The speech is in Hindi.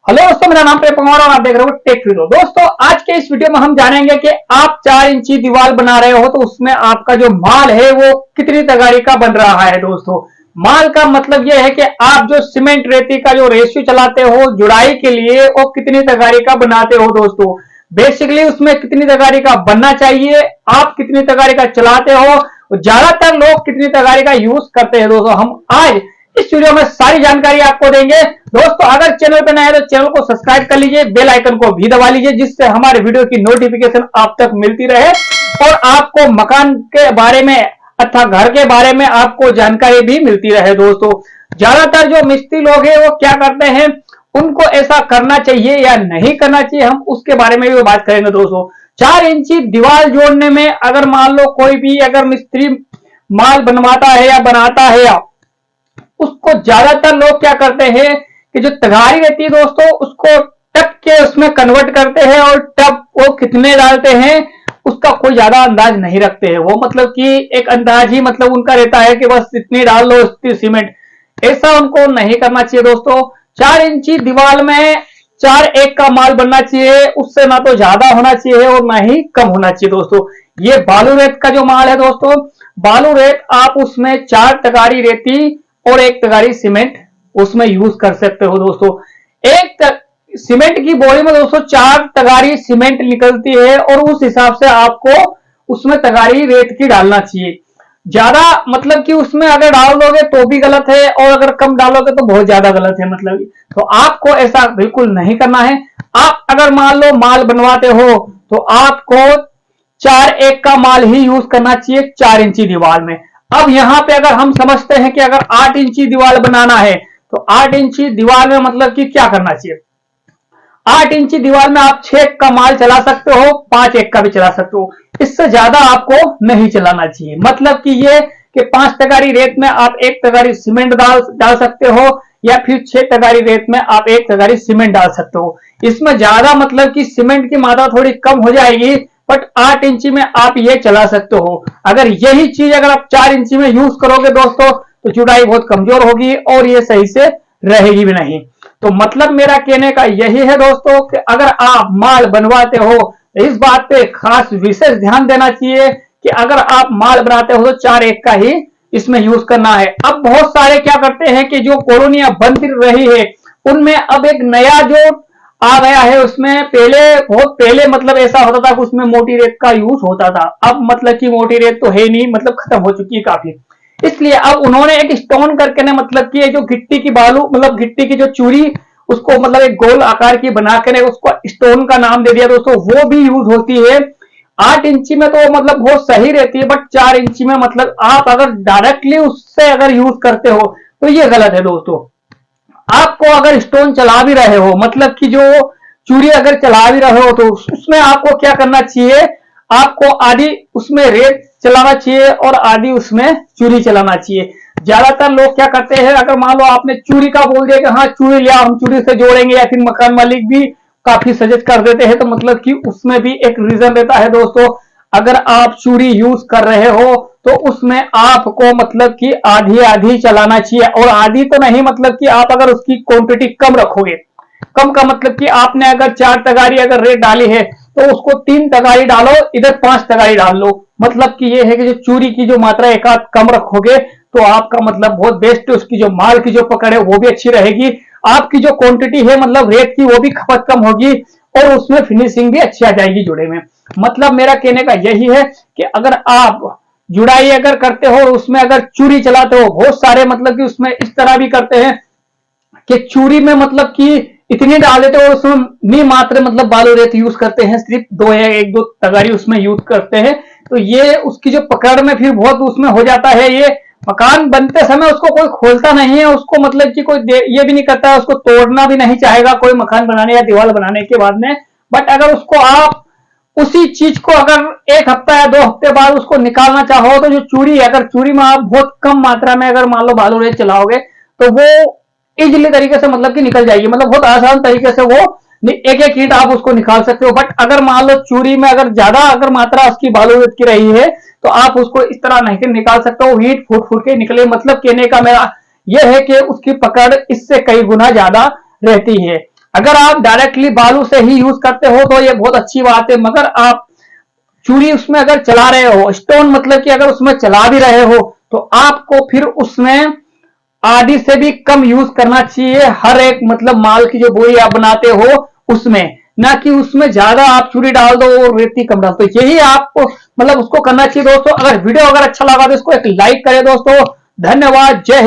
हेलो दोस्तों, मेरा नाम प्रेम कुमार और आप देख रहे हो टेक वीडियो। दोस्तों, आज के इस वीडियो में हम जानेंगे कि आप 4 इंची दीवार बना रहे हो तो उसमें आपका जो माल है वो कितनी तगारी का बन रहा है। दोस्तों, माल का मतलब यह है कि आप जो सीमेंट रेती का जो रेशियो चलाते हो जुड़ाई के लिए वो कितनी तगारी का बनाते हो। दोस्तों, बेसिकली उसमें कितनी तगारी का बनना चाहिए, आप कितनी तगारी का चलाते हो, ज्यादातर लोग कितनी तगारी का यूज करते हैं। दोस्तों, हम आज इस वीडियो में सारी जानकारी आपको देंगे। दोस्तों, अगर चैनल पर नए हैं तो चैनल को सब्सक्राइब कर लीजिए, बेल आइकन को भी दबा लीजिए जिससे हमारे वीडियो की नोटिफिकेशन आप तक मिलती रहे और आपको मकान के बारे में अथवा घर के बारे में आपको जानकारी भी मिलती रहे। दोस्तों, ज्यादातर जो मिस्त्री लोग हैं वो क्या करते हैं, उनको ऐसा करना चाहिए या नहीं करना चाहिए, हम उसके बारे में भी बात करेंगे। दोस्तों, 4 इंची दीवार जोड़ने में अगर मान लो कोई भी अगर मिस्त्री माल बनवाता है या बनाता है या उसको ज्यादातर लोग क्या करते हैं कि जो तगारी रहती है दोस्तों उसको टप के उसमें कन्वर्ट करते हैं और टप वो कितने डालते हैं उसका कोई ज्यादा अंदाज नहीं रखते हैं। वो मतलब कि एक अंदाज ही मतलब उनका रहता है कि बस इतनी डाल लो इतनी सीमेंट, ऐसा उनको नहीं करना चाहिए। दोस्तों, 4 इंची दीवार में 4 एक का माल बनना चाहिए, उससे ना तो ज्यादा होना चाहिए और ना ही कम होना चाहिए। दोस्तों, ये बालू रेत का जो माल है दोस्तों, बालू रेत आप उसमें 4 तगारी रेती और 1 तगारी सीमेंट उसमें यूज कर सकते हो। दोस्तों, सीमेंट की बोरी में दोस्तों 4 तगारी सीमेंट निकलती है और उस हिसाब से आपको उसमें तगारी रेत की डालना चाहिए। ज्यादा मतलब कि उसमें अगर डाल दोगे तो भी गलत है और अगर कम डालोगे तो बहुत ज्यादा गलत है। मतलब तो आपको ऐसा बिल्कुल नहीं करना है। आप अगर मान लो माल बनवाते हो तो आपको 4 एक का माल ही यूज करना चाहिए 4 इंची दीवार में। अब यहां पे अगर हम समझते हैं कि अगर 8 इंची दीवार बनाना है तो 8 इंची दीवार में मतलब कि क्या करना चाहिए। 8 इंची दीवार में आप 6 का माल चला सकते हो, 5 एक का भी चला सकते हो, इससे ज्यादा आपको नहीं चलाना चाहिए। मतलब कि ये कि 5 तगारी रेत में आप 1 तगारी सीमेंट डाल सकते हो या फिर 6 तगारी रेत में आप 1 तगारी सीमेंट डाल सकते हो। इसमें ज्यादा मतलब कि सीमेंट की मात्रा थोड़ी कम हो जाएगी, बट 8 इंची में आप ये चला सकते हो। अगर यही चीज अगर आप 4 इंची में यूज करोगे दोस्तों तो जुड़ाई बहुत कमजोर होगी और ये सही से रहेगी भी नहीं। तो मतलब मेरा कहने का यही है दोस्तों कि अगर आप माल बनवाते हो तो इस बात पे खास विशेष ध्यान देना चाहिए कि अगर आप माल बनाते हो तो 4 एक का ही इसमें यूज करना है। अब बहुत सारे क्या करते हैं कि जो कॉलोनियां बन रही है उनमें अब एक नया जो आ गया है, उसमें बहुत पहले मतलब ऐसा होता था कि उसमें मोटी रेत का यूज होता था। अब मतलब कि मोटी रेत तो है नहीं, मतलब खत्म हो चुकी है काफी। इसलिए अब उन्होंने एक स्टोन करके ना मतलब कि जो गिट्टी की बालू मतलब गिट्टी की जो चूरी उसको मतलब एक गोल आकार की बना के उसको स्टोन का नाम दे दिया दोस्तों, वो भी यूज होती है। 8 इंची में तो मतलब बहुत सही रहती है, बट 4 इंची में मतलब आप अगर डायरेक्टली उससे अगर यूज करते हो तो ये गलत है। दोस्तों, आपको अगर स्टोन चला भी रहे हो मतलब कि जो चूड़ी अगर चला भी रहे हो तो उसमें आपको क्या करना चाहिए, आपको आधी उसमें रेत चलाना चाहिए और आधी उसमें चूड़ी चलाना चाहिए। ज्यादातर लोग क्या करते हैं, अगर मान लो आपने चूड़ी का बोल दिया कि हाँ चूड़ी लिया हम चूड़ी से जोड़ेंगे, या फिर मकान मालिक भी काफी सजेस्ट कर देते हैं, तो मतलब कि उसमें भी एक रीजन रहता है। दोस्तों, अगर आप चूड़ी यूज कर रहे हो तो उसमें आपको मतलब कि आधी आधी चलाना चाहिए, और आधी तो नहीं मतलब कि आप अगर उसकी क्वांटिटी कम रखोगे, कम का मतलब कि आपने अगर 4 तगारी अगर रेत डाली है तो उसको 3 तगारी डालो, इधर 5 तगारी डाल लो। मतलब कि ये है कि जो चूड़ी की जो मात्रा एक आध कम रखोगे तो आपका मतलब बहुत बेस्ट है, उसकी जो माल की जो पकड़ है वो भी अच्छी रहेगी, आपकी जो क्वांटिटी है मतलब रेत की वो भी खपत कम होगी और उसमें फिनिशिंग भी अच्छी आ जाएगी जुड़े में। मतलब मेरा कहने का यही है कि अगर आप जुड़ाई अगर करते हो उसमें अगर चूड़ी चलाते हो, बहुत सारे मतलब कि उसमें इस तरह भी करते हैं कि चूड़ी में मतलब कि इतनी डाल देते हो उसमें नहीं मात्र मतलब बालू रेत यूज करते हैं, सिर्फ 2 या 1-2 तगारी उसमें यूज करते हैं, तो ये उसकी जो पकड़ में फिर बहुत उसमें हो जाता है। ये मकान बनते समय उसको कोई खोलता नहीं है, उसको मतलब कि कोई ये भी नहीं करता है, उसको तोड़ना भी नहीं चाहेगा कोई मकान बनाने या दीवार बनाने के बाद में। बट अगर उसको आप उसी चीज को अगर 1 हफ्ता या 2 हफ्ते बाद उसको निकालना चाहो तो जो चूड़ी है, अगर चूड़ी में आप बहुत कम मात्रा में अगर मान लो बालू रेत चलाओगे तो वो इजिली तरीके से मतलब कि निकल जाएगी, मतलब बहुत आसान तरीके से वो एक एक ईंट आप उसको निकाल सकते हो। बट अगर मान लो चूड़ी में अगर ज्यादा अगर मात्रा उसकी बालू रेत की रही है तो आप उसको इस तरह नहीं निकाल सकते हो, ईंट फूट फूट के निकले। मतलब कहने का मेरा यह है कि उसकी पकड़ इससे कई गुना ज्यादा रहती है। अगर आप डायरेक्टली बालू से ही यूज करते हो तो ये बहुत अच्छी बात है, मगर आप चूड़ी उसमें अगर चला रहे हो, स्टोन मतलब कि अगर उसमें चला भी रहे हो, तो आपको फिर उसमें आधी से भी कम यूज करना चाहिए हर एक मतलब माल की जो बोरी आप बनाते हो उसमें, ना कि उसमें ज्यादा आप चूड़ी डाल दो और रेती कम डाल दो। यही आपको मतलब उसको करना चाहिए दोस्तों। अगर वीडियो अगर अच्छा लगा तो इसको एक लाइक करें दोस्तों। धन्यवाद, जय हिंद।